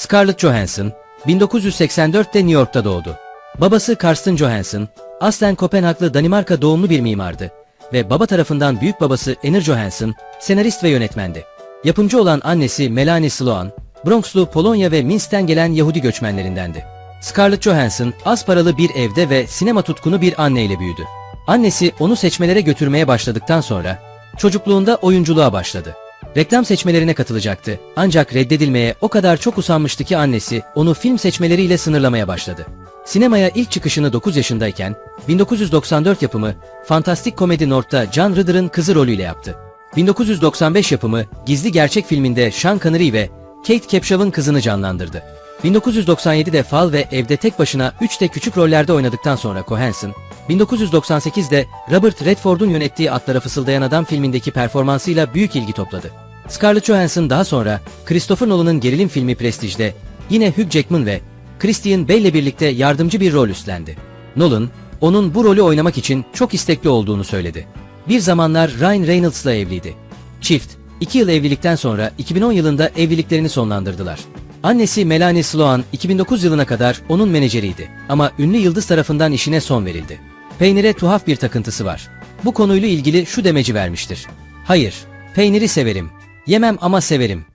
Scarlett Johansson, 1984'te New York'ta doğdu. Babası Karsten Johansson, aslen Kopenhaglı Danimarka doğumlu bir mimardı ve baba tarafından büyük babası Enir Johansson, senarist ve yönetmendi. Yapımcı olan annesi Melanie Sloan, Bronx'lu Polonya ve Minsk'ten gelen Yahudi göçmenlerindendi. Scarlett Johansson, az paralı bir evde ve sinema tutkunu bir anneyle büyüdü. Annesi onu seçmelere götürmeye başladıktan sonra, çocukluğunda oyunculuğa başladı. Reklam seçmelerine katılacaktı ancak reddedilmeye o kadar çok usanmıştı ki annesi onu film seçmeleriyle sınırlamaya başladı. Sinemaya ilk çıkışını 9 yaşındayken 1994 yapımı fantastik komedi North'ta John Ritter'ın kızı rolüyle yaptı. 1995 yapımı Gizli Gerçek filminde Sean Connery ve Kate Capshaw'ın kızını canlandırdı. 1997'de Fal ve Evde Tek Başına 3'te küçük rollerde oynadıktan sonra Johansson, 1998'de Robert Redford'un yönettiği Atlara Fısıldayan Adam filmindeki performansıyla büyük ilgi topladı. Scarlett Johansson daha sonra Christopher Nolan'ın gerilim filmi Prestige'de yine Hugh Jackman ve Christian Bale'le birlikte yardımcı bir rol üstlendi. Nolan, onun bu rolü oynamak için çok istekli olduğunu söyledi. Bir zamanlar Ryan Reynolds'la evliydi. Çift, 2 yıl evlilikten sonra 2010 yılında evliliklerini sonlandırdılar. Annesi Melanie Sloan 2009 yılına kadar onun menajeriydi ama ünlü yıldız tarafından işine son verildi. Peynire tuhaf bir takıntısı var. Bu konuyla ilgili şu demeci vermiştir: "Hayır, peyniri severim. Yemem ama severim."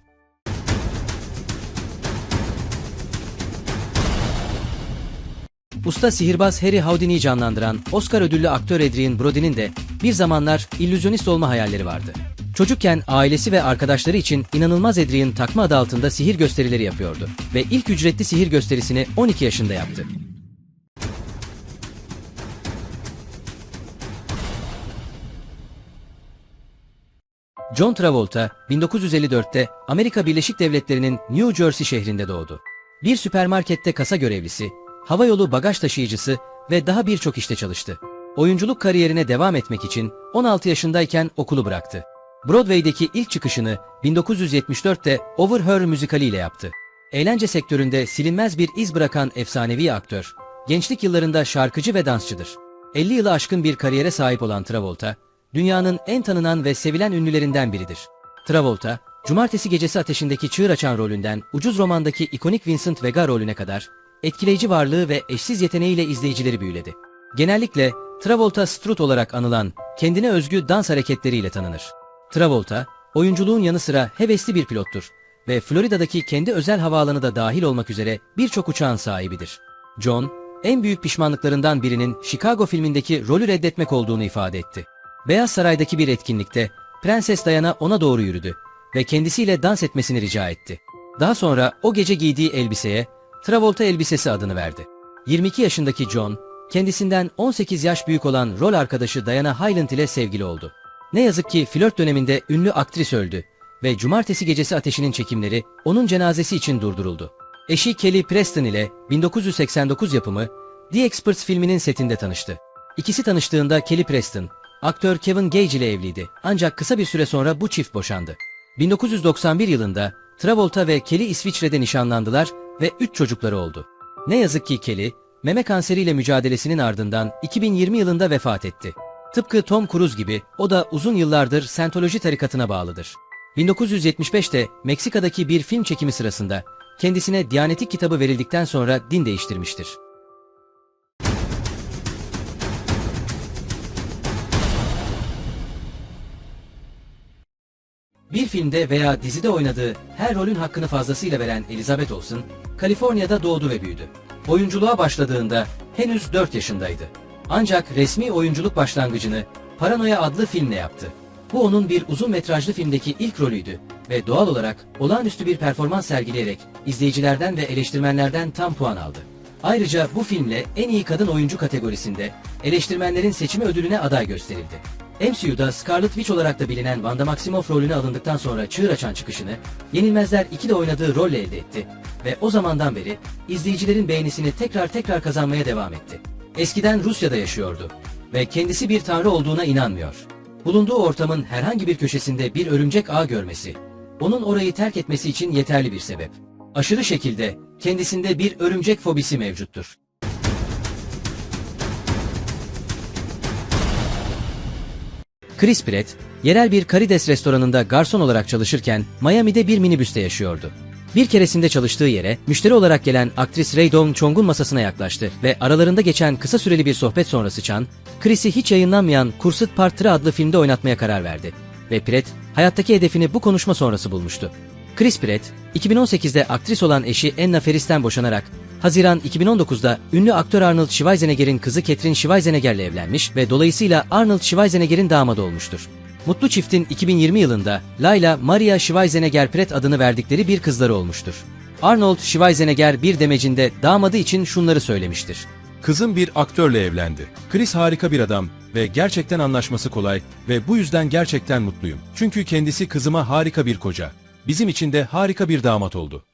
Usta sihirbaz Harry Houdini'yi canlandıran Oscar ödüllü aktör Adrien Brody'nin de bir zamanlar illüzyonist olma hayalleri vardı. Çocukken ailesi ve arkadaşları için inanılmaz Adrien takma adı altında sihir gösterileri yapıyordu ve ilk ücretli sihir gösterisini 12 yaşında yaptı. John Travolta, 1954'te Amerika Birleşik Devletleri'nin New Jersey şehrinde doğdu. Bir süpermarkette kasa görevlisi, havayolu bagaj taşıyıcısı ve daha birçok işte çalıştı. Oyunculuk kariyerine devam etmek için 16 yaşındayken okulu bıraktı. Broadway'deki ilk çıkışını 1974'te Over Her müzikaliyle yaptı. Eğlence sektöründe silinmez bir iz bırakan efsanevi aktör, gençlik yıllarında şarkıcı ve dansçıdır. 50 yılı aşkın bir kariyere sahip olan Travolta, dünyanın en tanınan ve sevilen ünlülerinden biridir. Travolta, Cumartesi Gecesi Ateşi'ndeki çığır açan rolünden Ucuz Roman'daki ikonik Vincent Vega rolüne kadar etkileyici varlığı ve eşsiz yeteneğiyle izleyicileri büyüledi. Genellikle Travolta Strut olarak anılan kendine özgü dans hareketleriyle tanınır. Travolta, oyunculuğun yanı sıra hevesli bir pilottur ve Florida'daki kendi özel havaalanı da dahil olmak üzere birçok uçağın sahibidir. John, en büyük pişmanlıklarından birinin Chicago filmindeki rolü reddetmek olduğunu ifade etti. Beyaz Saray'daki bir etkinlikte Prenses Diana ona doğru yürüdü ve kendisiyle dans etmesini rica etti. Daha sonra o gece giydiği elbiseye Travolta elbisesi adını verdi. 22 yaşındaki John, kendisinden 18 yaş büyük olan rol arkadaşı Diana Hyland ile sevgili oldu. Ne yazık ki flört döneminde ünlü aktris öldü ve Cumartesi Gecesi Ateşi'nin çekimleri onun cenazesi için durduruldu. Eşi Kelly Preston ile 1989 yapımı The Experts filminin setinde tanıştı. İkisi tanıştığında Kelly Preston, aktör Kevin Gage ile evliydi ancak kısa bir süre sonra bu çift boşandı. 1991 yılında Travolta ve Kelly İsviçre'de nişanlandılar ve 3 çocukları oldu. Ne yazık ki Kelly, meme kanseriyle mücadelesinin ardından 2020 yılında vefat etti. Tıpkı Tom Cruise gibi o da uzun yıllardır Scientology tarikatına bağlıdır. 1975'te Meksika'daki bir film çekimi sırasında kendisine Diyanetik kitabı verildikten sonra din değiştirmiştir. Bir filmde veya dizide oynadığı her rolün hakkını fazlasıyla veren Elizabeth Olsen, Kaliforniya'da doğdu ve büyüdü. Oyunculuğa başladığında henüz 4 yaşındaydı. Ancak resmi oyunculuk başlangıcını Paranoia adlı filmle yaptı. Bu onun bir uzun metrajlı filmdeki ilk rolüydü ve doğal olarak olağanüstü bir performans sergileyerek izleyicilerden ve eleştirmenlerden tam puan aldı. Ayrıca bu filmle en iyi kadın oyuncu kategorisinde eleştirmenlerin seçimi ödülüne aday gösterildi. MCU'da Scarlet Witch olarak da bilinen Wanda Maximoff rolüne alındıktan sonra çığır açan çıkışını Yenilmezler 2'de oynadığı rolle elde etti ve o zamandan beri izleyicilerin beğenisini tekrar kazanmaya devam etti. Eskiden Rusya'da yaşıyordu ve kendisi bir tanrı olduğuna inanmıyor. Bulunduğu ortamın herhangi bir köşesinde bir örümcek ağ görmesi, onun orayı terk etmesi için yeterli bir sebep. Aşırı şekilde kendisinde bir örümcek fobisi mevcuttur. Chris Pratt, yerel bir karides restoranında garson olarak çalışırken Miami'de bir minibüste yaşıyordu. Bir keresinde çalıştığı yere müşteri olarak gelen aktris Ray Dong-chong'un masasına yaklaştı ve aralarında geçen kısa süreli bir sohbet sonrası Chan, Chris'i hiç yayınlanmayan Cursed Part 3 adlı filmde oynatmaya karar verdi. Ve Pratt, hayattaki hedefini bu konuşma sonrası bulmuştu. Chris Pratt, 2018'de aktris olan eşi Anna Faris'ten boşanarak, Haziran 2019'da ünlü aktör Arnold Schwarzenegger'in kızı Catherine Schwarzenegger'le evlenmiş ve dolayısıyla Arnold Schwarzenegger'in damadı olmuştur. Mutlu çiftin 2020 yılında Layla Maria Schwarzenegger Pratt adını verdikleri bir kızları olmuştur. Arnold Schwarzenegger bir demecinde damadı için şunları söylemiştir. Kızım bir aktörle evlendi. Chris harika bir adam ve gerçekten anlaşması kolay ve bu yüzden gerçekten mutluyum. Çünkü kendisi kızıma harika bir koca. Bizim için de harika bir damat oldu.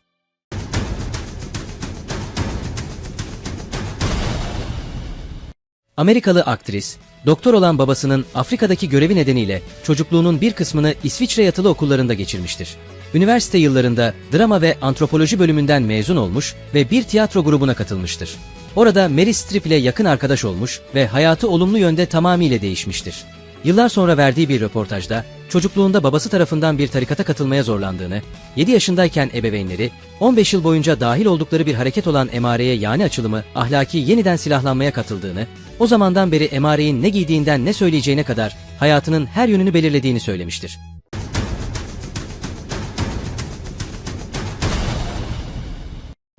Amerikalı aktris, doktor olan babasının Afrika'daki görevi nedeniyle çocukluğunun bir kısmını İsviçre yatılı okullarında geçirmiştir. Üniversite yıllarında drama ve antropoloji bölümünden mezun olmuş ve bir tiyatro grubuna katılmıştır. Orada Meryl Streep ile yakın arkadaş olmuş ve hayatı olumlu yönde tamamıyla değişmiştir. Yıllar sonra verdiği bir röportajda çocukluğunda babası tarafından bir tarikata katılmaya zorlandığını, 7 yaşındayken ebeveynleri 15 yıl boyunca dahil oldukları bir hareket olan emareye yani açılımı ahlaki yeniden silahlanmaya katıldığını, o zamandan beri emareyin ne giydiğinden ne söyleyeceğine kadar hayatının her yönünü belirlediğini söylemiştir.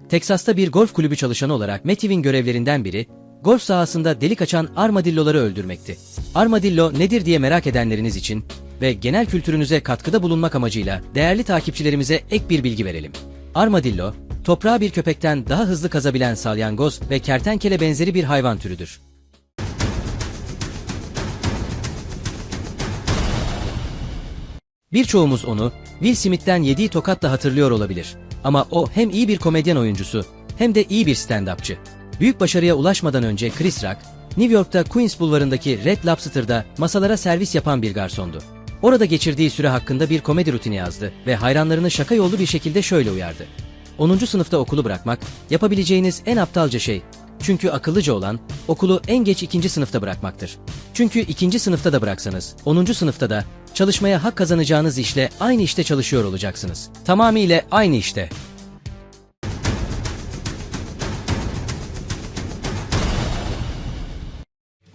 Teksas'ta bir golf kulübü çalışanı olarak Matthew'in görevlerinden biri, golf sahasında delik açan armadilloları öldürmekti. Armadillo nedir diye merak edenleriniz için ve genel kültürünüze katkıda bulunmak amacıyla değerli takipçilerimize ek bir bilgi verelim. Armadillo, toprağı bir köpekten daha hızlı kazabilen salyangoz ve kertenkele benzeri bir hayvan türüdür. Birçoğumuz onu Will Smith'ten yediği tokatla hatırlıyor olabilir. Ama o hem iyi bir komedyen oyuncusu hem de iyi bir stand-upçı. Büyük başarıya ulaşmadan önce Chris Rock, New York'ta Queens Bulvarı'ndaki Red Lobster'da masalara servis yapan bir garsondu. Orada geçirdiği süre hakkında bir komedi rutini yazdı ve hayranlarını şaka yollu bir şekilde şöyle uyardı. 10. sınıfta okulu bırakmak, yapabileceğiniz en aptalca şey. Çünkü akıllıca olan, okulu en geç 2. sınıfta bırakmaktır. Çünkü 2. sınıfta da bıraksanız, 10. sınıfta da çalışmaya hak kazanacağınız işle aynı işte çalışıyor olacaksınız. Tamamıyla aynı işte.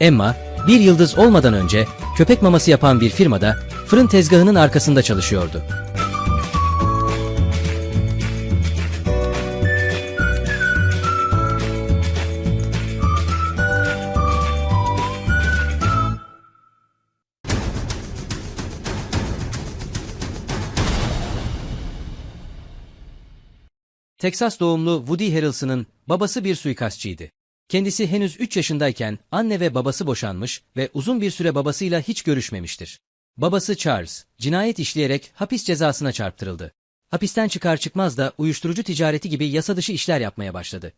Emma, bir yıldız olmadan önce köpek maması yapan bir firmada fırın tezgahının arkasında çalışıyordu. Teksas doğumlu Woody Harrelson'ın babası bir suikastçıydı. Kendisi henüz 3 yaşındayken anne ve babası boşanmış ve uzun bir süre babasıyla hiç görüşmemiştir. Babası Charles, cinayet işleyerek hapis cezasına çarptırıldı. Hapisten çıkar çıkmaz da uyuşturucu ticareti gibi yasa dışı işler yapmaya başladı.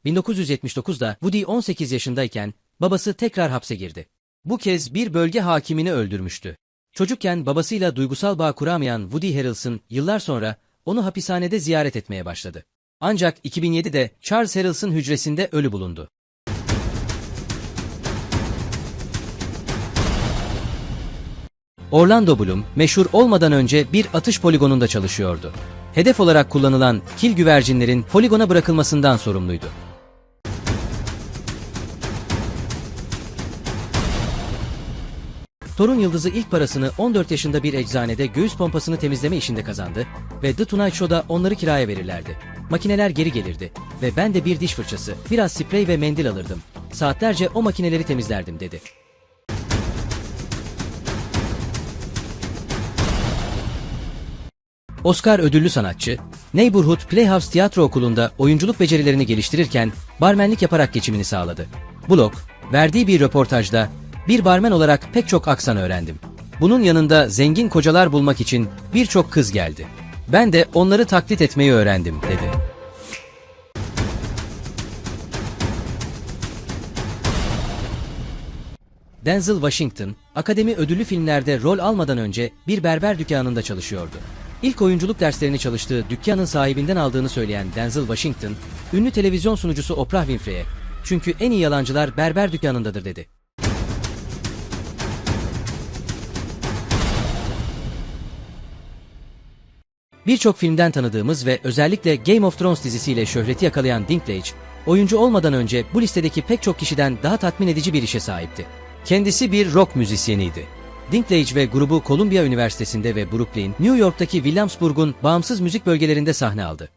1979'da Woody 18 yaşındayken babası tekrar hapse girdi. Bu kez bir bölge hakimini öldürmüştü. Çocukken babasıyla duygusal bağ kuramayan Woody Harrelson yıllar sonra onu hapishanede ziyaret etmeye başladı. Ancak 2007'de Charles Harrelson hücresinde ölü bulundu. Orlando Bloom, meşhur olmadan önce bir atış poligonunda çalışıyordu. Hedef olarak kullanılan kil güvercinlerin poligona bırakılmasından sorumluydu. Torun Yıldızı ilk parasını 14 yaşında bir eczanede göğüs pompasını temizleme işinde kazandı ve The Tonight Show'da onları kiraya verirlerdi. Makineler geri gelirdi ve ben de bir diş fırçası, biraz sprey ve mendil alırdım. Saatlerce o makineleri temizlerdim dedi. Oscar ödüllü sanatçı, Neighborhood Playhouse Tiyatro Okulu'nda oyunculuk becerilerini geliştirirken barmenlik yaparak geçimini sağladı. Block, verdiği bir röportajda, "Bir barmen olarak pek çok aksan öğrendim. Bunun yanında zengin kocalar bulmak için birçok kız geldi. Ben de onları taklit etmeyi öğrendim," dedi. Denzel Washington, akademi ödüllü filmlerde rol almadan önce bir berber dükkanında çalışıyordu. İlk oyunculuk derslerini çalıştığı dükkanın sahibinden aldığını söyleyen Denzel Washington, ünlü televizyon sunucusu Oprah Winfrey'e, "Çünkü en iyi yalancılar berber dükkanındadır," dedi. Birçok filmden tanıdığımız ve özellikle Game of Thrones dizisiyle şöhreti yakalayan Dinklage, oyuncu olmadan önce bu listedeki pek çok kişiden daha tatmin edici bir işe sahipti. Kendisi bir rock müzisyeniydi. Dinklage ve grubu Columbia Üniversitesi'nde ve Brooklyn, New York'taki Williamsburg'un bağımsız müzik bölgelerinde sahne aldı.